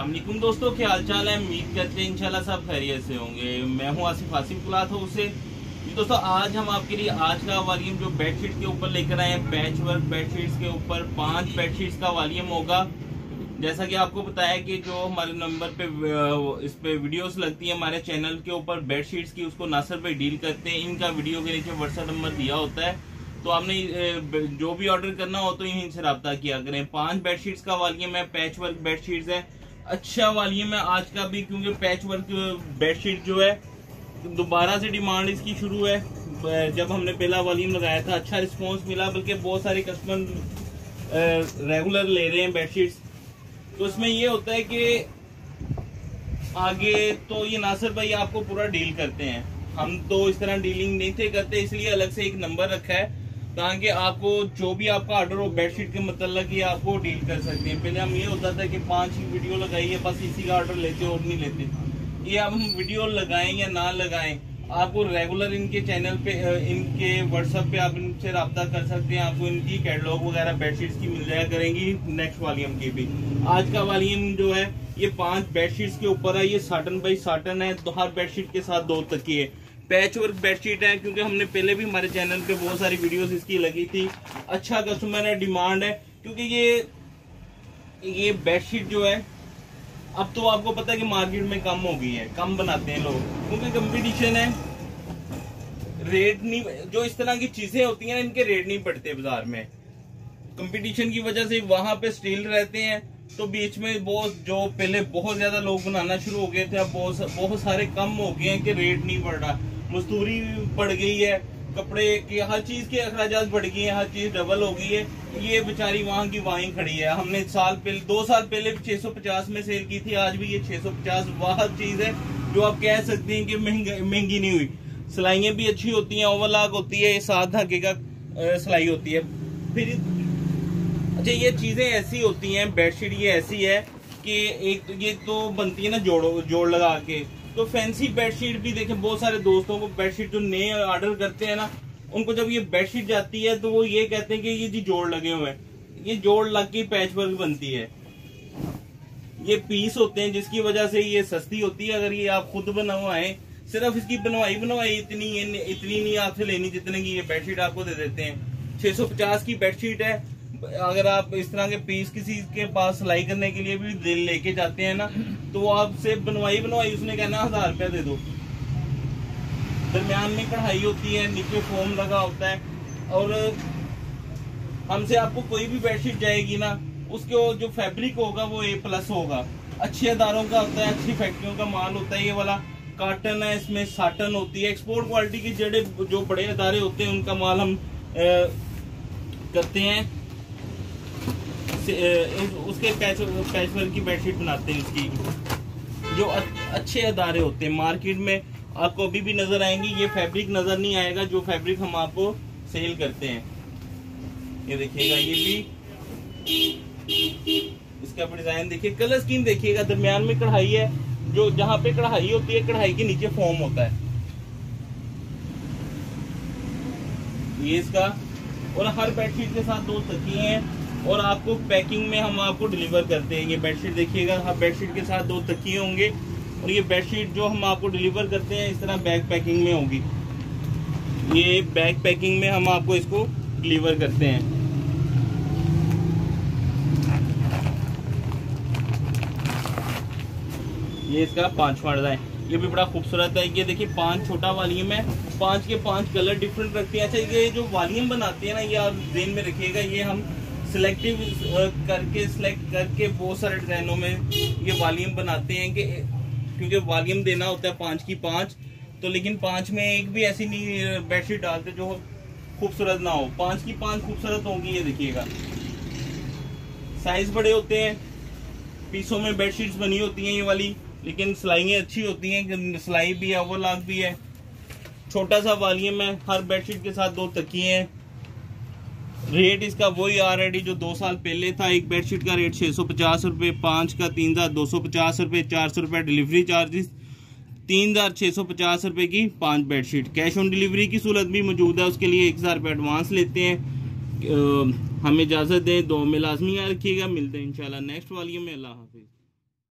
अस्सलामुअलैकुम दोस्तों, क्या हाल चाल है। उम्मीद करते हैं इंशाल्लाह सब खैरियत से होंगे। मैं हूं आसिफ क्लॉथ हाउस से। दोस्तों आज हम आपके लिए आज का वॉल्यूम जो बेडशीट के ऊपर लेकर आए हैं, पैच वर्क बेडशीट्स के ऊपर 5 बेडशीट्स का वॉल्यूम होगा। जैसा कि आपको बताया कि जो हमारे नंबर पे इस पे वीडियोस लगती है हमारे चैनल के ऊपर बेडशीट्स की, उसको नासिर भाई डील करते हैं। इनका वीडियो के नीचे व्हाट्सएप नंबर दिया होता है, तो आपने जो भी ऑर्डर करना हो तो यहीं से रब्ता किया करें। 5 बेडशीट्स का वॉल्यूम है, पैच वर्क बेडशीट्स है। अच्छा वॉल्यूम है आज का भी, क्योंकि पैच वर्क बेडशीट जो है दोबारा से डिमांड इसकी शुरू है। जब हमने पहला वॉल्यूम लगाया था अच्छा रिस्पांस मिला, बल्कि बहुत सारे कस्टमर रेगुलर ले रहे हैं बेडशीट्स। तो इसमें ये होता है कि आगे तो ये नासिर भाई आपको पूरा डील करते हैं, हम तो इस तरह डीलिंग नहीं थे करते, इसलिए अलग से एक नंबर रखा है ताकि आपको जो भी आपका ऑर्डर हो बेडशीट के मतलब ये आपको डील कर सकते हैं। पहले हम ये होता था कि 5 ही वीडियो लगाइए बस इसी का ऑर्डर लेते और नहीं लेते। ये अब हम वीडियो लगाएं या ना लगाएं, आपको रेगुलर इनके चैनल पे इनके व्हाट्सएप पे आप इनसे रब्ता कर सकते हैं। आपको इनकी कैटलॉग वगैरह बेडशीट्स की मिल जाया करेंगी, नेक्स्ट वॉल्यूम की भी। आज का वॉल्यूम जो है ये 5 बेडशीट्स के ऊपर है। ये साटन बाई साटन है, तो हर बेडशीट के साथ 2 तकिए। पैच वर्क बेडशीट है, क्योंकि हमने पहले भी हमारे चैनल पे बहुत सारी वीडियोस इसकी लगी थी। अच्छा कस्टमर है, डिमांड है, क्योंकि ये बेडशीट जो है अब तो आपको पता है कि मार्केट में कम हो गई है, कम बनाते हैं लोग, क्योंकि कंपटीशन है। रेट नहीं, जो इस तरह की चीजें होती हैं इनके रेट नहीं बढ़ते बाजार में। कंपटीशन की वजह से वहां पे स्टील रहते हैं, तो बीच में जो पहले बहुत ज्यादा लोग बनाना शुरू हो गए थे, अब बहुत सारे कम हो गए हैं कि रेट नहीं बढ़ रहा। मजदूरी बढ़ गई है, कपड़े की हर चीज के अखराजात बढ़ गए हैं, हर चीज डबल हो गई है। ये बेचारी वहां की वहीं खड़ी है। हमने 2 साल पहले 650 में सेल की थी, आज भी ये 650 वाह चीज है जो आप कह सकते हैं कि महंगी नहीं हुई। सिलाइयां भी अच्छी होती हैं, ओवरलॉक होती है, 7 धागे का सिलाई होती है। फिर अच्छा ये चीजें ऐसी होती हैं, बेडशीट ये ऐसी है कि एक तो ये तो बनती है ना जोड़ लगा के, तो फैंसी बेडशीट भी देखें। बहुत सारे दोस्तों को बेडशीट जो नए ऑर्डर करते हैं ना, उनको जब ये बेडशीट जाती है तो वो ये कहते हैं कि ये जी जोड़ लगे हुए हैं। ये जोड़ लग के पैच वर्क बनती है। ये पीस होते हैं जिसकी वजह से ये सस्ती होती है। अगर ये आप खुद बनवाएं, सिर्फ इसकी बनवाई इतनी नहीं आपसे लेनी जितने की ये बेडशीट आपको दे देते हैं। 650 की बेडशीट है। अगर आप इस तरह के पीस किसी के पास सिलाई करने के लिए भी लेके जाते हैं ना, तो वो आपसे बनवाई उसने कहना 1000 रुपया दे दो। दरमियान में कढ़ाई होती है, नीचे फोम लगा होता है, और हमसे आपको कोई भी बेडशीट जाएगी ना, उसके जो फैब्रिक होगा वो A+ होगा। अच्छे अदारों का होता है, अच्छी फैक्ट्रियों का माल होता है। ये वाला कॉटन है, इसमें साटन होती है। एक्सपोर्ट क्वालिटी की जो बड़े अदारे होते हैं उनका माल हम करते हैं, उसके पैच वर्क की बेडशीट बनाते हैं। उसकी जो अच्छे अदारे होते हैं मार्केट में आपको अभी भी नजर आएंगी। ये फैब्रिक नजर नहीं आएगा जो फैब्रिक हम आपको सेल करते हैं। ये देखिएगा, ये भी इसका डिजाइन देखिए, कलर स्कीम देखिएगा। दरमियान में कढ़ाई है, जो जहां पे कढ़ाई होती है कढ़ाई के नीचे फोम होता है ये इसका। और हर बेडशीट के साथ 2 तकिए हैं, और आपको पैकिंग में हम आपको डिलीवर करते हैं। ये बेडशीट देखिएगा, हर बेडशीट के साथ 2 तकिए होंगे, और ये बेडशीट जो हम आपको डिलीवर करते हैं इस तरह बैग पैकिंग में होगी। ये बैग पैकिंग में हम आपको इसको डिलीवर करते हैं। ये इसका 5वां डिजाइन, ये भी बड़ा खूबसूरत है। ये देखिए 5 छोटा वॉल्यूम है, 5 के 5 कलर डिफरेंट रखते हैं। अच्छा ये जो वॉल्यूम बनाते हैं ना, ये आप ध्यान में रखिएगा, ये हम सिलेक्ट करके बहुत सारे डिजाइनों में ये वॉल्यूम बनाते हैं कि क्योंकि वॉल्यूम देना होता है 5 की 5, तो लेकिन 5 में एक भी ऐसी नहीं बेडशीट डालते जो खूबसूरत ना हो। 5 की 5 खूबसूरत होंगी। ये देखिएगा साइज बड़े होते हैं, पीसों में बेडशीट्स बनी होती हैं ये वाली, लेकिन सिलाइयाँ अच्छी होती हैं, सिलाई भी है, ओवरलॉक भी है। छोटा सा वॉल्यूम है, हर बेडशीट के साथ 2 तकिए हैं। रेट इसका वही ऑलरेडी जो 2 साल पहले था। एक बेडशीट का रेट 650 रुपये, 5 का 3250 रुपये, 400 रुपये डिलीवरी चार्जेस, 3650 रुपये की 5 बेडशीट। कैश ऑन डिलीवरी की सूरत भी मौजूद है, उसके लिए 1000 रुपये एडवांस लेते हैं। हमें इजाज़त दें, 2 में लाजमी याद रखिएगा। मिलते हैं इंशाल्लाह नेक्स्ट वॉल्यूम में। अल्लाह हाफिज़।